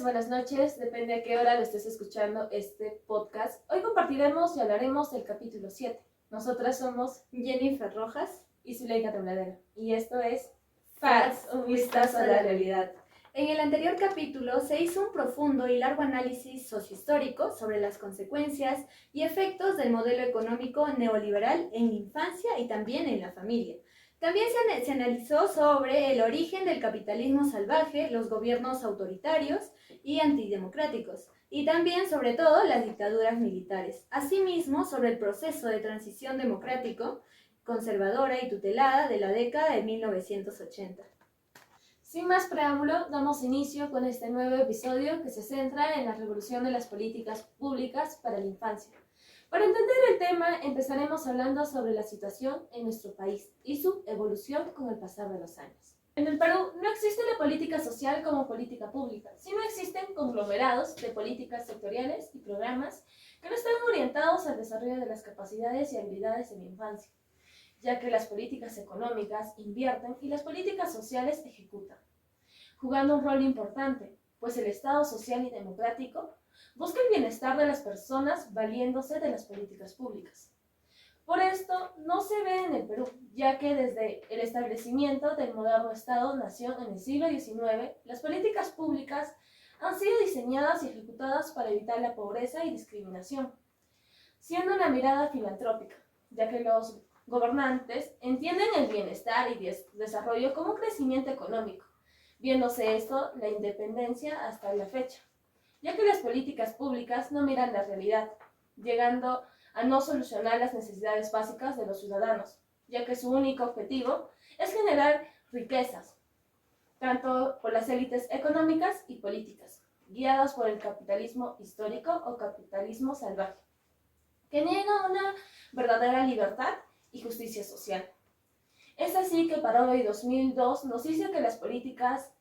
buenas noches, depende a qué hora lo estés escuchando este podcast. Hoy compartiremos y hablaremos del capítulo 7. Nosotras somos Jennifer Rojas y Zuleika Tembladera. Y esto es Facts, un vistazo a la realidad. En el anterior capítulo se hizo un profundo y largo análisis sociohistórico sobre las consecuencias y efectos del modelo económico neoliberal en la infancia y también en la familia. También se analizó sobre el origen del capitalismo salvaje, los gobiernos autoritarios y antidemocráticos, y también sobre todo las dictaduras militares. Asimismo, sobre el proceso de transición democrático, conservadora y tutelada de la década de 1980. Sin más preámbulo, damos inicio con este nuevo episodio que se centra en la revolución de las políticas públicas para la infancia. Para entender el tema, empezaremos hablando sobre la situación en nuestro país y su evolución con el pasar de los años. En el Perú no existe la política social como política pública, sino existen conglomerados de políticas sectoriales y programas que no están orientados al desarrollo de las capacidades y habilidades en la infancia, ya que las políticas económicas invierten y las políticas sociales ejecutan, jugando un rol importante, pues el Estado social y democrático busca el bienestar de las personas valiéndose de las políticas públicas. Por esto no se ve en el Perú, ya que desde el establecimiento del moderno Estado-nación en el siglo XIX, las políticas públicas han sido diseñadas y ejecutadas para evitar la pobreza y discriminación, siendo una mirada filantrópica, ya que los gobernantes entienden el bienestar y desarrollo como crecimiento económico, viéndose esto la independencia hasta la fecha, ya que las políticas públicas no miran la realidad, llegando a no solucionar las necesidades básicas de los ciudadanos, ya que su único objetivo es generar riquezas, tanto por las élites económicas y políticas, guiadas por el capitalismo histórico o capitalismo salvaje, que niega una verdadera libertad y justicia social. Es así que para hoy 2002 nos dice que las políticas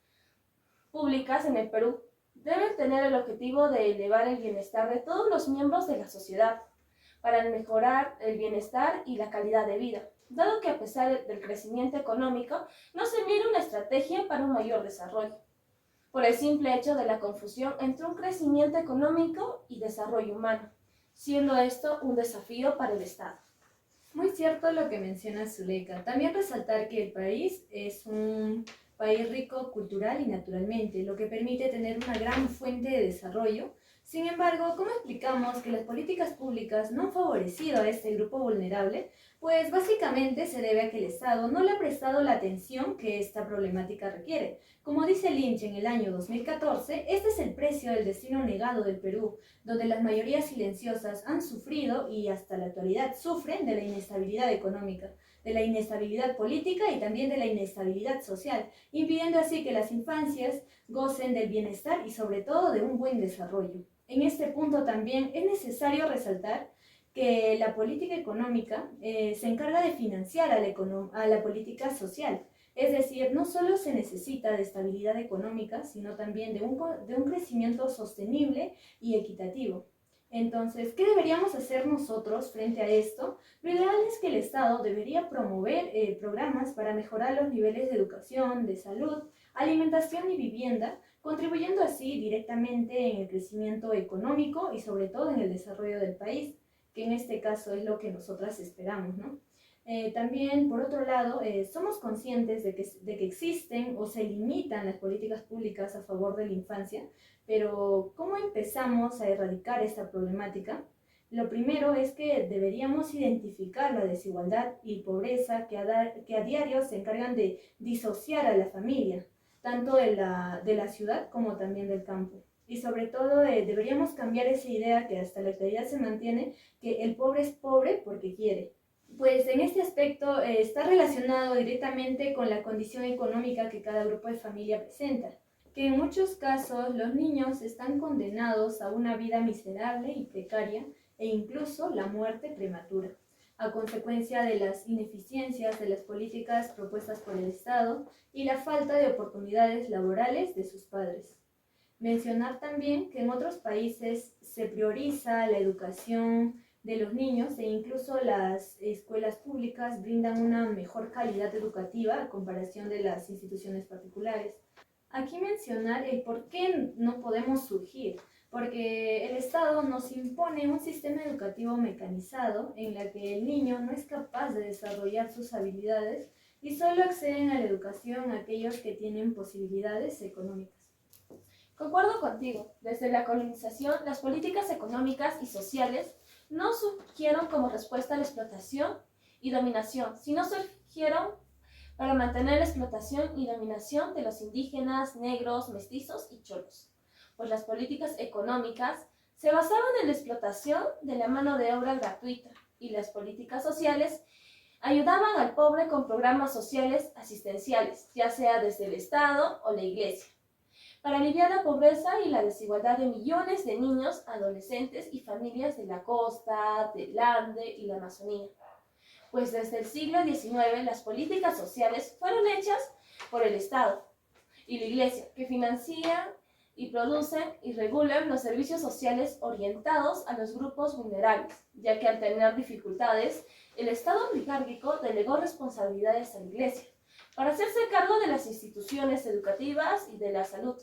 públicas en el Perú deben tener el objetivo de elevar el bienestar de todos los miembros de la sociedad para mejorar el bienestar y la calidad de vida, dado que a pesar del crecimiento económico no se mira una estrategia para un mayor desarrollo, por el simple hecho de la confusión entre un crecimiento económico y desarrollo humano, siendo esto un desafío para el Estado. Muy cierto lo que menciona Zuleika. También resaltar que el país es un país rico cultural y naturalmente, lo que permite tener una gran fuente de desarrollo. Sin embargo, ¿cómo explicamos que las políticas públicas no han favorecido a este grupo vulnerable? Pues básicamente se debe a que el Estado no le ha prestado la atención que esta problemática requiere. Como dice Lynch en el año 2014, este es el precio del destino negado del Perú, donde las mayorías silenciosas han sufrido y hasta la actualidad sufren de la inestabilidad económica, de la inestabilidad política y también de la inestabilidad social, impidiendo así que las infancias gocen del bienestar y sobre todo de un buen desarrollo. En este punto también es necesario resaltar que la política económica se encarga de financiar a la política social. Es decir, no solo se necesita de estabilidad económica, sino también de un crecimiento sostenible y equitativo. Entonces, ¿qué deberíamos hacer nosotros frente a esto? Lo ideal es que el Estado debería promover programas para mejorar los niveles de educación, de salud, alimentación y vivienda, contribuyendo así directamente en el crecimiento económico y sobre todo en el desarrollo del país, que en este caso es lo que nosotras esperamos, ¿no? También, por otro lado, somos conscientes de que existen o se limitan las políticas públicas a favor de la infancia, pero ¿cómo empezamos a erradicar esta problemática? Lo primero es que deberíamos identificar la desigualdad y pobreza que a diario se encargan de disociar a la familia, tanto de la ciudad como también del campo. Y sobre todo deberíamos cambiar esa idea que hasta la actualidad se mantiene, que el pobre es pobre porque quiere. Pues en este aspecto está relacionado directamente con la condición económica que cada grupo de familia presenta, que en muchos casos los niños están condenados a una vida miserable y precaria e incluso la muerte prematura, a consecuencia de las ineficiencias de las políticas propuestas por el Estado y la falta de oportunidades laborales de sus padres. Mencionar también que en otros países se prioriza la educación de los niños e incluso las escuelas públicas brindan una mejor calidad educativa a comparación de las instituciones particulares. Aquí mencionar el por qué no podemos surgir, porque el Estado nos impone un sistema educativo mecanizado en la que el niño no es capaz de desarrollar sus habilidades y solo acceden a la educación aquellos que tienen posibilidades económicas. Concuerdo contigo, desde la colonización las políticas económicas y sociales no surgieron como respuesta a la explotación y dominación, sino surgieron para mantener la explotación y dominación de los indígenas, negros, mestizos y cholos, pues las políticas económicas se basaban en la explotación de la mano de obra gratuita y las políticas sociales ayudaban al pobre con programas sociales asistenciales, ya sea desde el Estado o la Iglesia, para aliviar la pobreza y la desigualdad de millones de niños, adolescentes y familias de la costa, del Ande y la Amazonía. Pues desde el siglo XIX las políticas sociales fueron hechas por el Estado y la Iglesia, que financian y producen y regulan los servicios sociales orientados a los grupos vulnerables, ya que al tener dificultades, el Estado oligárquico delegó responsabilidades a la Iglesia para hacerse cargo de las instituciones educativas y de la salud.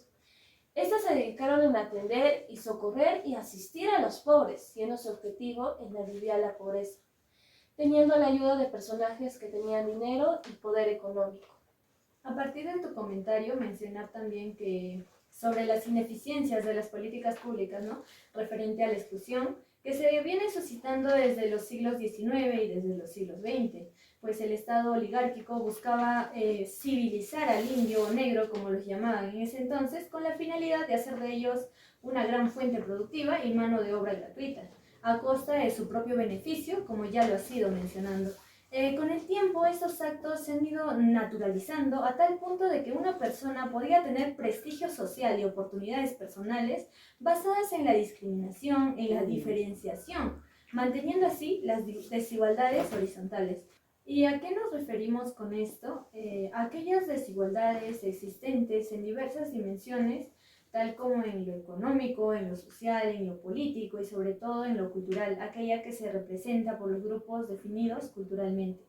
Estas se dedicaron a atender y socorrer y asistir a los pobres, siendo su objetivo en aliviar la pobreza, teniendo la ayuda de personajes que tenían dinero y poder económico. A partir de tu comentario, mencionar también que sobre las ineficiencias de las políticas públicas, ¿no? Referente a la exclusión, que se viene suscitando desde los siglos XIX y desde los siglos XX, pues el Estado oligárquico buscaba civilizar al indio o negro, como los llamaban en ese entonces, con la finalidad de hacer de ellos una gran fuente productiva y mano de obra gratuita, a costa de su propio beneficio, como ya lo has ido mencionando. Con el tiempo, estos actos se han ido naturalizando a tal punto de que una persona podía tener prestigio social y oportunidades personales basadas en la discriminación, en la diferenciación, manteniendo así las desigualdades horizontales. ¿Y a qué nos referimos con esto? Aquellas desigualdades existentes en diversas dimensiones, tal como en lo económico, en lo social, en lo político y sobre todo en lo cultural, aquella que se representa por los grupos definidos culturalmente.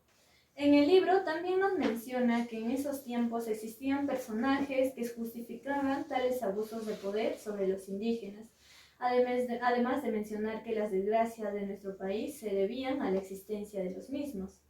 En el libro también nos menciona que en esos tiempos existían personajes que justificaban tales abusos de poder sobre los indígenas, además de mencionar que las desgracias de nuestro país se debían a la existencia de los mismos,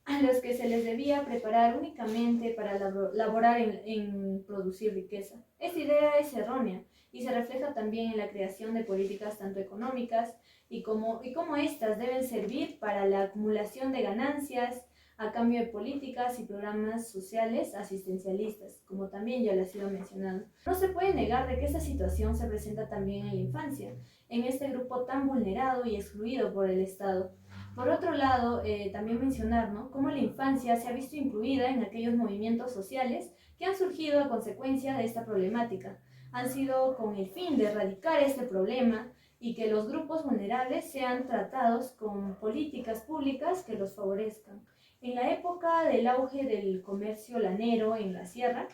a los que se les debía preparar únicamente para laborar en producir riqueza. Esta idea es errónea y se refleja también en la creación de políticas tanto económicas y cómo éstas deben servir para la acumulación de ganancias a cambio de políticas y programas sociales asistencialistas, como también ya lo he ido mencionando. No se puede negar de que esta situación se presenta también en la infancia, en este grupo tan vulnerado y excluido por el Estado. Por otro lado, también mencionar, ¿no?, cómo la infancia se ha visto incluida en aquellos movimientos sociales que han surgido a consecuencia de esta problemática. Han sido con el fin de erradicar este problema y que los grupos vulnerables sean tratados con políticas públicas que los favorezcan. En la época del auge del comercio lanero en la sierra,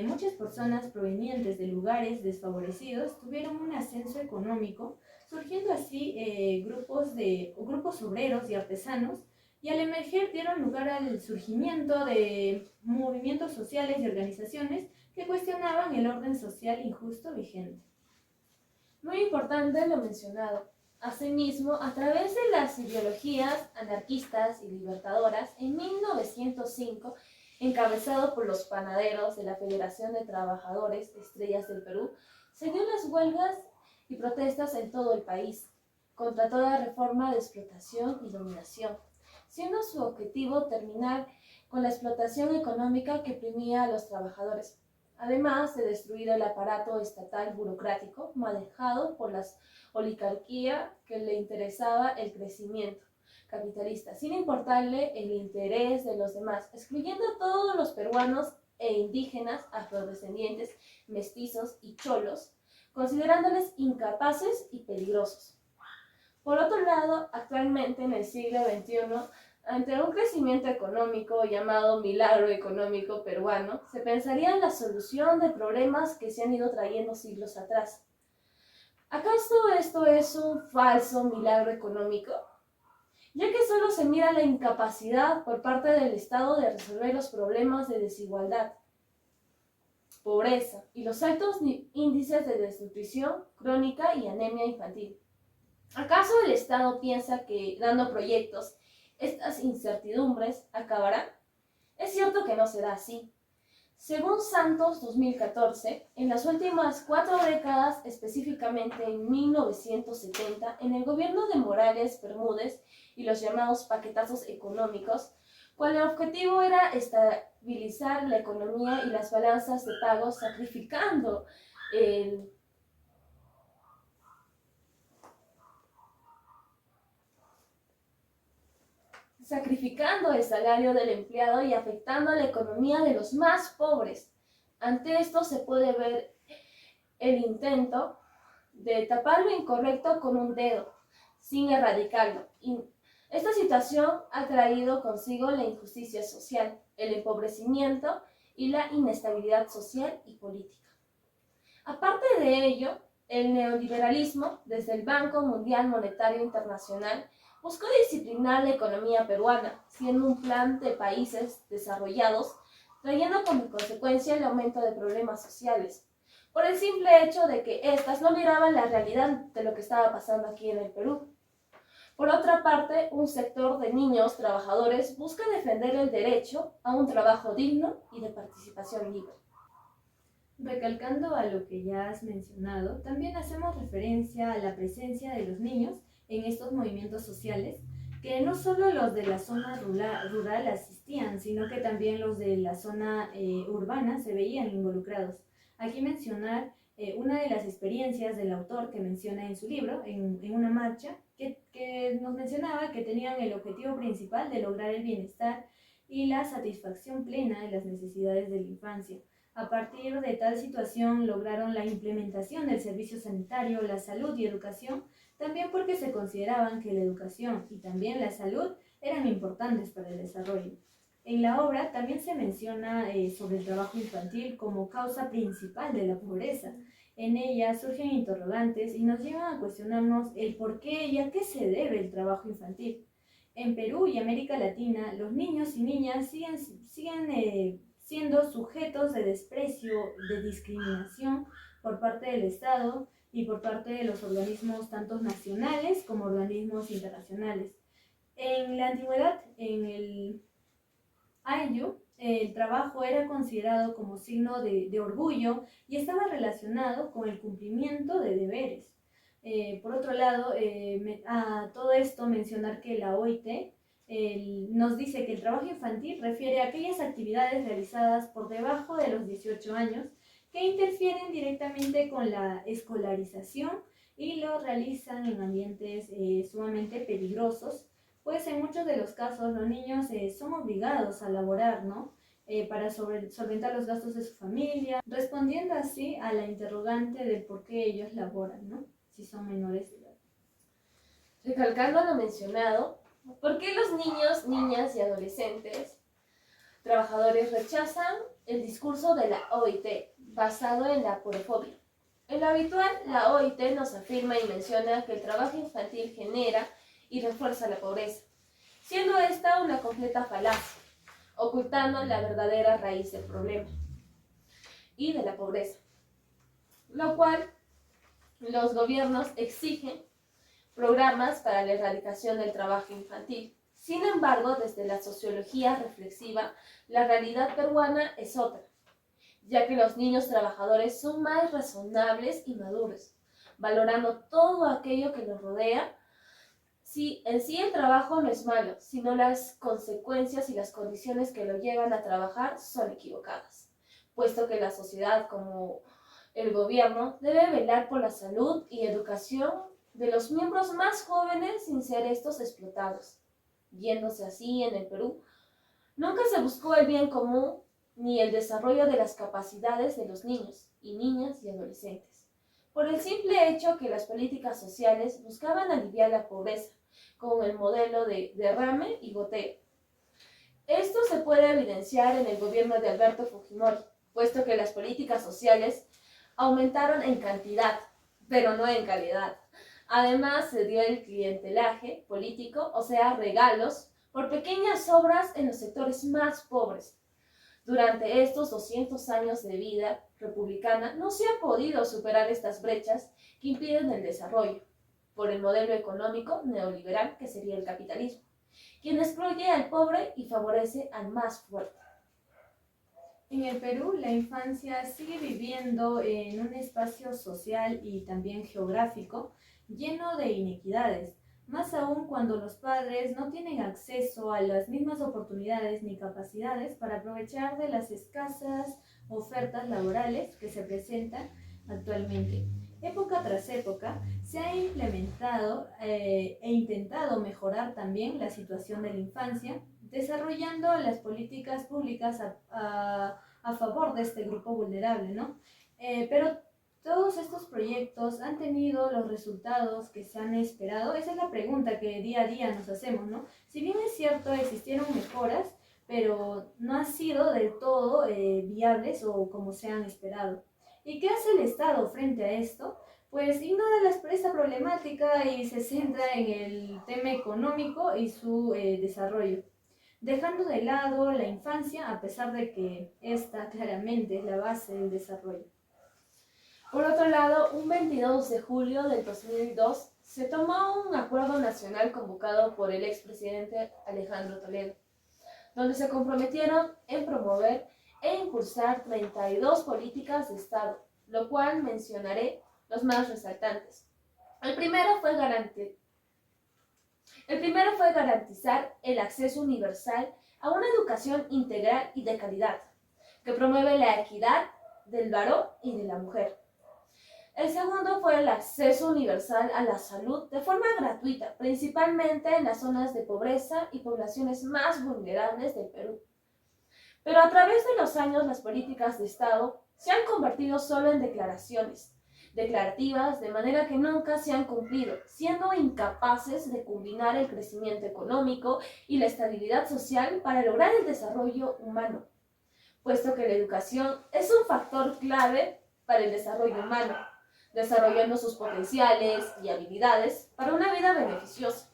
muchas personas provenientes de lugares desfavorecidos tuvieron un ascenso económico, surgiendo así grupos obreros y artesanos, y al emerger dieron lugar al surgimiento de movimientos sociales y organizaciones que cuestionaban el orden social injusto vigente. Muy importante lo mencionado. Asimismo, a través de las ideologías anarquistas y libertadoras, en 1905, encabezado por los panaderos de la Federación de Trabajadores Estrellas del Perú, se dio las huelgas y protestas en todo el país contra toda reforma de explotación y dominación, siendo su objetivo terminar con la explotación económica que oprimía a los trabajadores, además de destruir el aparato estatal burocrático manejado por la oligarquía que le interesaba el crecimiento capitalista, sin importarle el interés de los demás, excluyendo a todos los peruanos e indígenas, afrodescendientes, mestizos y cholos, considerándoles incapaces y peligrosos. Por otro lado, actualmente en el siglo XXI, ante un crecimiento económico llamado milagro económico peruano, se pensaría en la solución de problemas que se han ido trayendo siglos atrás. ¿Acaso esto es un falso milagro económico? Ya que solo se mira la incapacidad por parte del Estado de resolver los problemas de desigualdad. pobreza y los altos índices de desnutrición crónica y anemia infantil. ¿Acaso el Estado piensa que dando proyectos estas incertidumbres acabarán? Es cierto que no será así. Según Santos 2014, en las últimas 4 décadas, específicamente en 1970, en el gobierno de Morales Bermúdez y los llamados paquetazos económicos, cual el objetivo era estabilizar la economía y las balanzas de pagos, sacrificando el salario del empleado y afectando a la economía de los más pobres. Ante esto se puede ver el intento de tapar lo incorrecto con un dedo, sin erradicarlo. Y esta situación ha traído consigo la injusticia social, el empobrecimiento y la inestabilidad social y política. Aparte de ello, el neoliberalismo, desde el Banco Mundial Monetario Internacional, buscó disciplinar la economía peruana, siendo un plan de países desarrollados, trayendo como consecuencia el aumento de problemas sociales, por el simple hecho de que éstas no miraban la realidad de lo que estaba pasando aquí en el Perú. Por otra parte, un sector de niños trabajadores busca defender el derecho a un trabajo digno y de participación libre. Recalcando a lo que ya has mencionado, también hacemos referencia a la presencia de los niños en estos movimientos sociales, que no solo los de la zona rural asistían, sino que también los de la zona urbana se veían involucrados. Aquí mencionar una de las experiencias del autor que menciona en su libro, en una marcha, que nos mencionaba que tenían el objetivo principal de lograr el bienestar y la satisfacción plena de las necesidades de la infancia. A partir de tal situación lograron la implementación del servicio sanitario, la salud y educación, también porque se consideraban que la educación y también la salud eran importantes para el desarrollo. En la obra también se menciona sobre el trabajo infantil como causa principal de la pobreza. En ella surgen interrogantes y nos llevan a cuestionarnos el por qué y a qué se debe el trabajo infantil. En Perú y América Latina, los niños y niñas siguen siendo sujetos de desprecio, de discriminación por parte del Estado y por parte de los organismos tanto nacionales como organismos internacionales. En la antigüedad, en el Ayllu, el trabajo era considerado como signo de orgullo y estaba relacionado con el cumplimiento de deberes. Por otro lado, a todo esto mencionar que la OIT nos dice que el trabajo infantil refiere a aquellas actividades realizadas por debajo de los 18 años que interfieren directamente con la escolarización y lo realizan en ambientes sumamente peligrosos, pues en muchos de los casos los niños son obligados a laborar, ¿no? Para solventar los gastos de su familia, respondiendo así a la interrogante de por qué ellos laboran, ¿no? Si son menores de edad. Recalcando lo mencionado, ¿por qué los niños, niñas y adolescentes trabajadores rechazan el discurso de la OIT basado en la porofobia? En lo habitual, la OIT nos afirma y menciona que el trabajo infantil genera y refuerza la pobreza, siendo esta una completa falacia, ocultando la verdadera raíz del problema y de la pobreza, lo cual los gobiernos exigen programas para la erradicación del trabajo infantil. Sin embargo, desde la sociología reflexiva, la realidad peruana es otra, ya que los niños trabajadores son más razonables y maduros, valorando todo aquello que los rodea. En sí el trabajo no es malo, sino las consecuencias y las condiciones que lo llevan a trabajar son equivocadas, puesto que la sociedad, como el gobierno, debe velar por la salud y educación de los miembros más jóvenes sin ser estos explotados. Viéndose así en el Perú, nunca se buscó el bien común ni el desarrollo de las capacidades de los niños y niñas y adolescentes, por el simple hecho que las políticas sociales buscaban aliviar la pobreza con el modelo de derrame y goteo. Esto se puede evidenciar en el gobierno de Alberto Fujimori, puesto que las políticas sociales aumentaron en cantidad, pero no en calidad. Además, se dio el clientelaje político, o sea, regalos, por pequeñas obras en los sectores más pobres. Durante estos 200 años de vida republicana no se ha podido superar estas brechas que impiden el desarrollo por el modelo económico neoliberal que sería el capitalismo, quien excluye al pobre y favorece al más fuerte. En el Perú, la infancia sigue viviendo en un espacio social y también geográfico lleno de inequidades, más aún cuando los padres no tienen acceso a las mismas oportunidades ni capacidades para aprovechar de las escasas ofertas laborales que se presentan actualmente. Época tras época se ha implementado e intentado mejorar también la situación de la infancia, desarrollando las políticas públicas a favor de este grupo vulnerable, ¿no? Pero todos estos proyectos han tenido los resultados que se han esperado. Esa es la pregunta que día a día nos hacemos, ¿no? Si bien es cierto, existieron mejoras, pero no han sido del todo viables o como se han esperado. ¿Y qué hace el Estado frente a esto? Pues ignora esta problemática y se centra en el tema económico y su desarrollo, dejando de lado la infancia a pesar de que esta claramente es la base del desarrollo. Por otro lado, un 22 de julio del 2002 se tomó un acuerdo nacional convocado por el expresidente Alejandro Toledo, donde se comprometieron en promover e impulsar 32 políticas de Estado, lo cual mencionaré los más resaltantes. El primero fue garantizar el acceso universal a una educación integral y de calidad, que promueve la equidad del varón y de la mujer. El segundo fue el acceso universal a la salud de forma gratuita, principalmente en las zonas de pobreza y poblaciones más vulnerables del Perú. Pero a través de los años las políticas de Estado se han convertido solo en declarativas, de manera que nunca se han cumplido, siendo incapaces de combinar el crecimiento económico y la estabilidad social para lograr el desarrollo humano, puesto que la educación es un factor clave para el desarrollo humano, desarrollando sus potenciales y habilidades para una vida beneficiosa.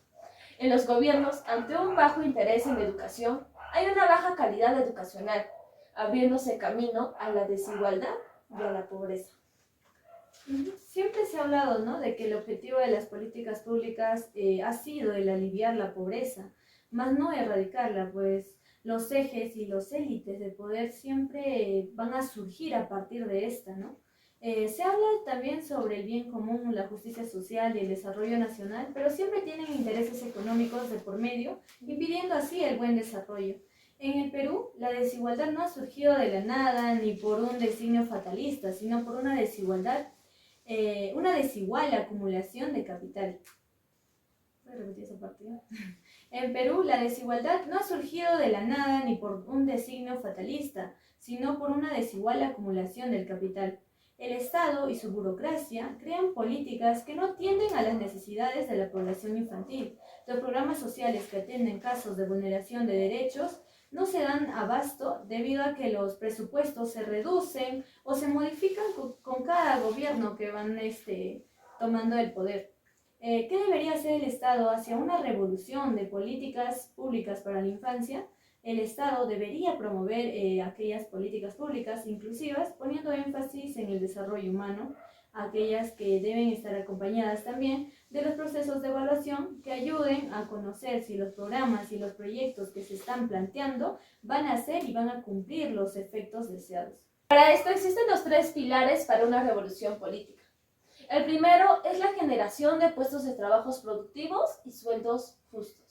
En los gobiernos, ante un bajo interés en la educación, hay una baja calidad educacional, abriéndose camino a la desigualdad y a la pobreza. Siempre se ha hablado, ¿no?, de que el objetivo de las políticas públicas ha sido el aliviar la pobreza, más no erradicarla, pues los ejes y los élites de poder siempre van a surgir a partir de esta, ¿no? Se habla también sobre el bien común, la justicia social y el desarrollo nacional, pero siempre tienen intereses económicos de por medio, impidiendo así el buen desarrollo. En el Perú, la desigualdad no ha surgido de la nada ni por un designio fatalista, sino por una desigual acumulación de capital. ¿Puedo repetir esa parte? En Perú, la desigualdad no ha surgido de la nada ni por un designio fatalista, sino por una desigual acumulación del capital. El Estado y su burocracia crean políticas que no atienden a las necesidades de la población infantil. Los programas sociales que atienden casos de vulneración de derechos no se dan abasto debido a que los presupuestos se reducen o se modifican con cada gobierno que van tomando el poder. ¿Qué debería hacer el Estado hacia una revolución de políticas públicas para la infancia? El Estado debería promover aquellas políticas públicas inclusivas, poniendo énfasis en el desarrollo humano, aquellas que deben estar acompañadas también de los procesos de evaluación que ayuden a conocer si los programas y los proyectos que se están planteando van a hacer y van a cumplir los efectos deseados. Para esto existen los 3 pilares para una revolución política. El primero es la generación de puestos de trabajos productivos y sueldos justos.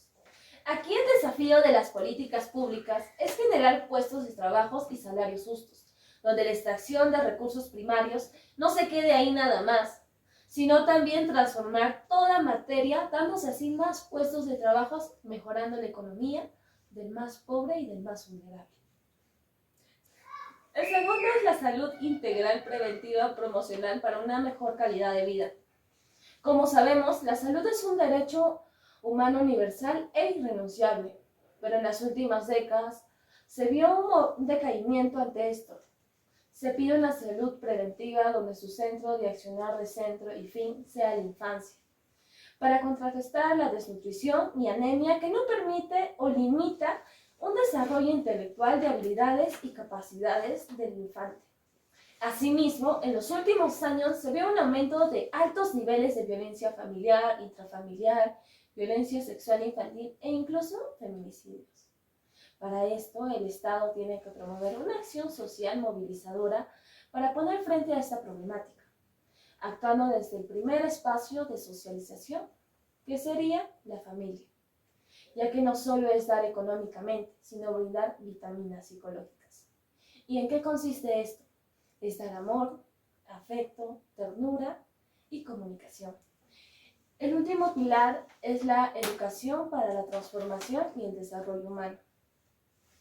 Aquí el desafío de las políticas públicas es generar puestos de trabajo y salarios justos, donde la extracción de recursos primarios no se quede ahí nada más, sino también transformar toda materia, dándose así más puestos de trabajo, mejorando la economía del más pobre y del más vulnerable. El segundo es la salud integral preventiva promocional para una mejor calidad de vida. Como sabemos, la salud es un derecho humano universal e irrenunciable, pero en las últimas décadas se vio un decaimiento ante esto. Se pide una salud preventiva donde su centro de accionar de centro y fin sea la infancia, para contrarrestar la desnutrición y anemia que no permite o limita un desarrollo intelectual de habilidades y capacidades del infante. Asimismo, en los últimos años se ve un aumento de altos niveles de violencia familiar, intrafamiliar, violencia sexual infantil e incluso feminicidios. Para esto, el Estado tiene que promover una acción social movilizadora para poner frente a esta problemática, actuando desde el primer espacio de socialización, que sería la familia, ya que no solo es dar económicamente, sino brindar vitaminas psicológicas. ¿Y en qué consiste esto? Es dar amor, afecto, ternura y comunicación. El último pilar es la educación para la transformación y el desarrollo humano.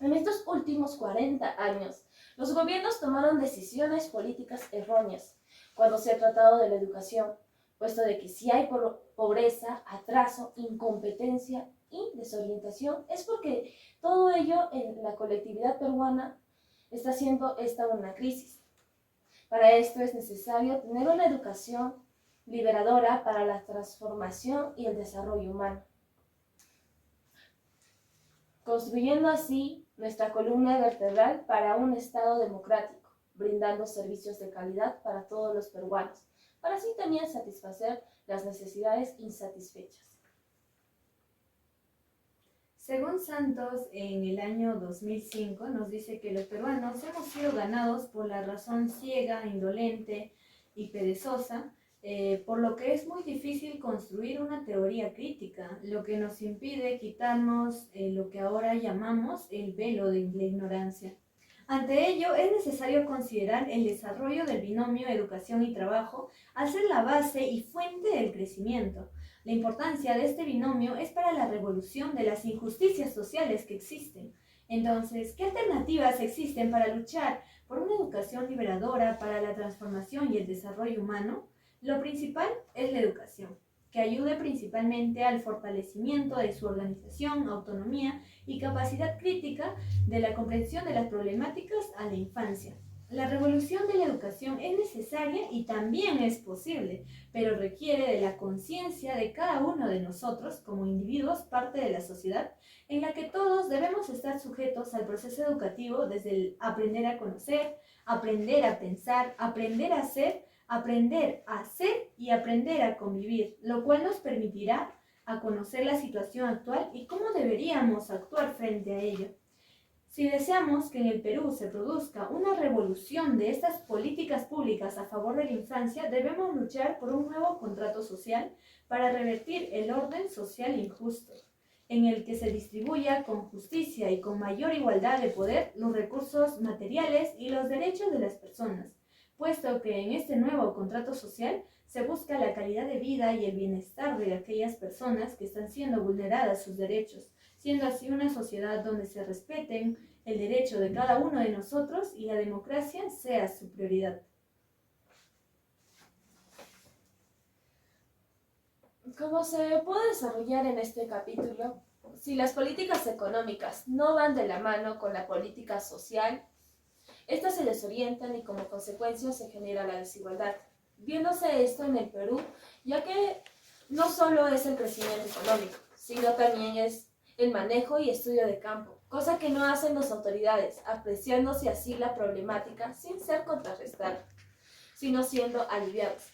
En estos últimos 40 años, los gobiernos tomaron decisiones políticas erróneas cuando se ha tratado de la educación, puesto de que si hay pobreza, atraso, incompetencia y desorientación, es porque todo ello en la colectividad peruana está haciendo esta una crisis. Para esto es necesario tener una educación liberadora para la transformación y el desarrollo humano, construyendo así nuestra columna vertebral para un Estado democrático, brindando servicios de calidad para todos los peruanos, para así también satisfacer las necesidades insatisfechas. Según Santos, en el año 2005 nos dice que los peruanos hemos sido ganados por la razón ciega, indolente y perezosa, por lo que es muy difícil construir una teoría crítica, lo que nos impide quitarnos lo que ahora llamamos el velo de la ignorancia. Ante ello, es necesario considerar el desarrollo del binomio educación y trabajo al ser la base y fuente del crecimiento. La importancia de este binomio es para la revolución de las injusticias sociales que existen. Entonces, ¿qué alternativas existen para luchar por una educación liberadora para la transformación y el desarrollo humano? Lo principal es la educación, que ayude principalmente al fortalecimiento de su organización, autonomía y capacidad crítica de la comprensión de las problemáticas a la infancia. La revolución de la educación es necesaria y también es posible, pero requiere de la conciencia de cada uno de nosotros como individuos, parte de la sociedad, en la que todos debemos estar sujetos al proceso educativo desde el aprender a conocer, aprender a pensar, aprender a hacer y aprender a convivir, lo cual nos permitirá a conocer la situación actual y cómo deberíamos actuar frente a ello. Si deseamos que en el Perú se produzca una revolución de estas políticas públicas a favor de la infancia, debemos luchar por un nuevo contrato social para revertir el orden social injusto, en el que se distribuya con justicia y con mayor igualdad de poder los recursos materiales y los derechos de las personas, puesto que en este nuevo contrato social se busca la calidad de vida y el bienestar de aquellas personas que están siendo vulneradas sus derechos, siendo así una sociedad donde se respeten el derecho de cada uno de nosotros y la democracia sea su prioridad. Como se puede desarrollar en este capítulo, si las políticas económicas no van de la mano con la política social, estas se desorientan y como consecuencia se genera la desigualdad. Viéndose esto en el Perú, ya que no solo es el crecimiento económico, sino también es el manejo y estudio de campo, cosa que no hacen las autoridades, apreciándose así la problemática sin ser contrarrestada, sino siendo aliviados,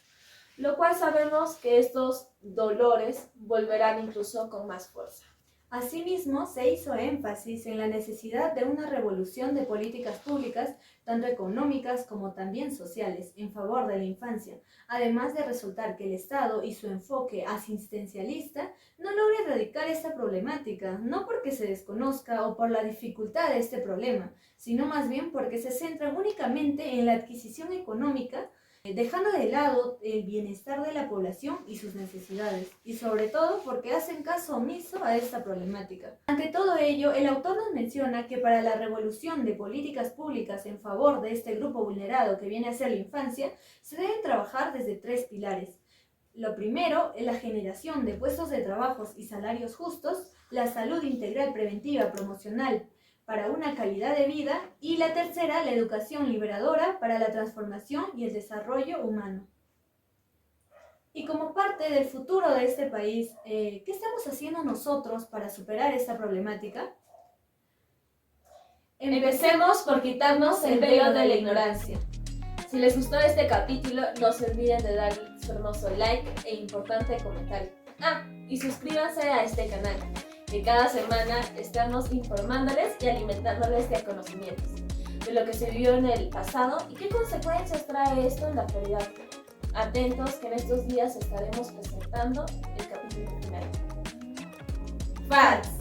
lo cual sabemos que estos dolores volverán incluso con más fuerza. Asimismo, se hizo énfasis en la necesidad de una revolución de políticas públicas, tanto económicas como también sociales, en favor de la infancia, además de resaltar que el Estado y su enfoque asistencialista no logra erradicar esta problemática, no porque se desconozca o por la dificultad de este problema, sino más bien porque se centran únicamente en la adquisición económica, dejando de lado el bienestar de la población y sus necesidades, y sobre todo porque hacen caso omiso a esta problemática. Ante todo ello, el autor nos menciona que para la revolución de políticas públicas en favor de este grupo vulnerado que viene a ser la infancia, se deben trabajar desde 3 pilares. Lo primero es la generación de puestos de trabajo y salarios justos, la salud integral preventiva promocional para una calidad de vida, y la tercera, la educación liberadora para la transformación y el desarrollo humano. Y como parte del futuro de este país, ¿qué estamos haciendo nosotros para superar esta problemática? Empecemos por quitarnos el velo de la ignorancia. Si les gustó este capítulo, no se olviden de dar su hermoso like e importante comentario. Y suscríbanse a este canal, que cada semana estamos informándoles y alimentándoles de conocimientos, de lo que se vivió en el pasado y qué consecuencias trae esto en la actualidad. Atentos que en estos días estaremos presentando el capítulo final. ¡Facts!